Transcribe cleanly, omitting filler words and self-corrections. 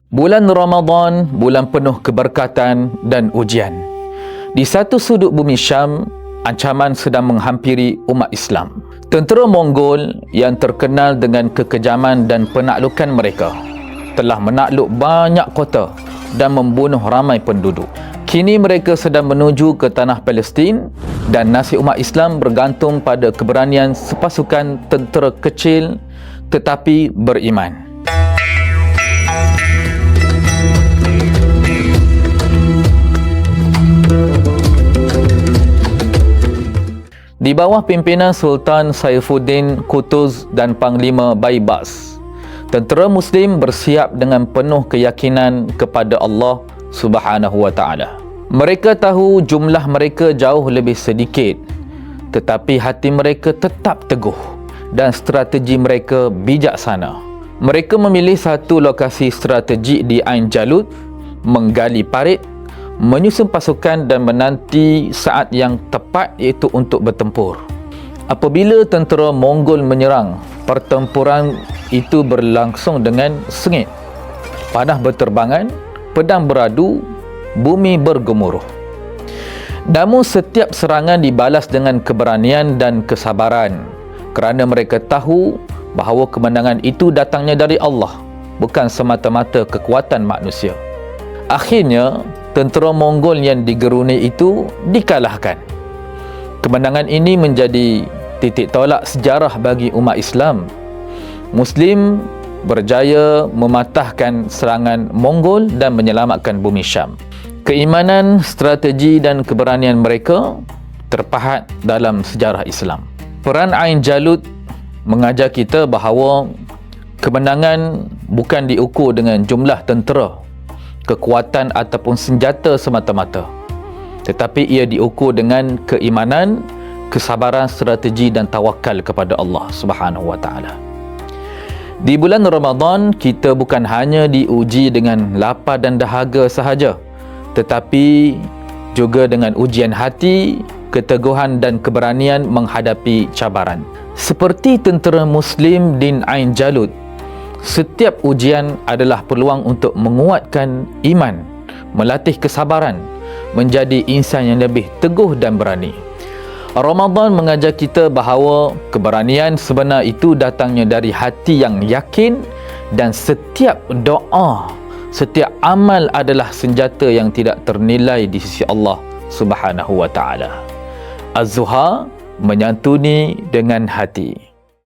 Bulan Ramadan, bulan penuh keberkatan dan ujian. Di satu sudut bumi Syam, ancaman sedang menghampiri umat Islam. Tentera Mongol yang terkenal dengan kekejaman dan penaklukan mereka telah menakluk banyak kota dan membunuh ramai penduduk. Kini mereka sedang menuju ke tanah Palestin dan nasib umat Islam bergantung pada keberanian sepasukan tentera kecil tetapi beriman. Di bawah pimpinan Sultan Saifuddin Qutuz dan Panglima Baibars, tentera Muslim bersiap dengan penuh keyakinan kepada Allah Subhanahu wa Ta'ala. Mereka tahu jumlah mereka jauh lebih sedikit, tetapi hati mereka tetap teguh dan strategi mereka bijaksana. Mereka memilih satu lokasi strategik di Ain Jalut, menggali parit, menyusun pasukan dan menanti saat yang tepat iaitu untuk bertempur. Apabila tentera Mongol menyerang, pertempuran itu berlangsung dengan sengit. Panah berterbangan, pedang beradu, bumi bergemuruh. Namun setiap serangan dibalas dengan keberanian dan kesabaran kerana mereka tahu bahawa kemenangan itu datangnya dari Allah, bukan semata-mata kekuatan manusia. Akhirnya, tentera Mongol yang digeruni itu dikalahkan. Kemenangan ini menjadi titik tolak sejarah bagi umat Islam. Muslim berjaya mematahkan serangan Mongol dan menyelamatkan bumi Syam. Keimanan, strategi dan keberanian mereka terpahat dalam sejarah Islam. Peran Ain Jalut mengajar kita bahawa kemenangan bukan diukur dengan jumlah tentera, kekuatan ataupun senjata semata-mata, tetapi ia diukur dengan keimanan, kesabaran, strategi dan tawakal kepada Allah Subhanahu wa Ta'ala. Di bulan Ramadan, kita bukan hanya diuji dengan lapar dan dahaga sahaja, tetapi juga dengan ujian hati, keteguhan dan keberanian menghadapi cabaran. Seperti tentera Muslim di Ain Jalut, setiap ujian adalah peluang untuk menguatkan iman, melatih kesabaran, menjadi insan yang lebih teguh dan berani. Ramadan mengajar kita bahawa keberanian sebenar itu datangnya dari hati yang yakin dan setiap doa, setiap amal adalah senjata yang tidak ternilai di sisi Allah Subhanahu wa Ta'ala. Az-Zuha, menyantuni dengan hati.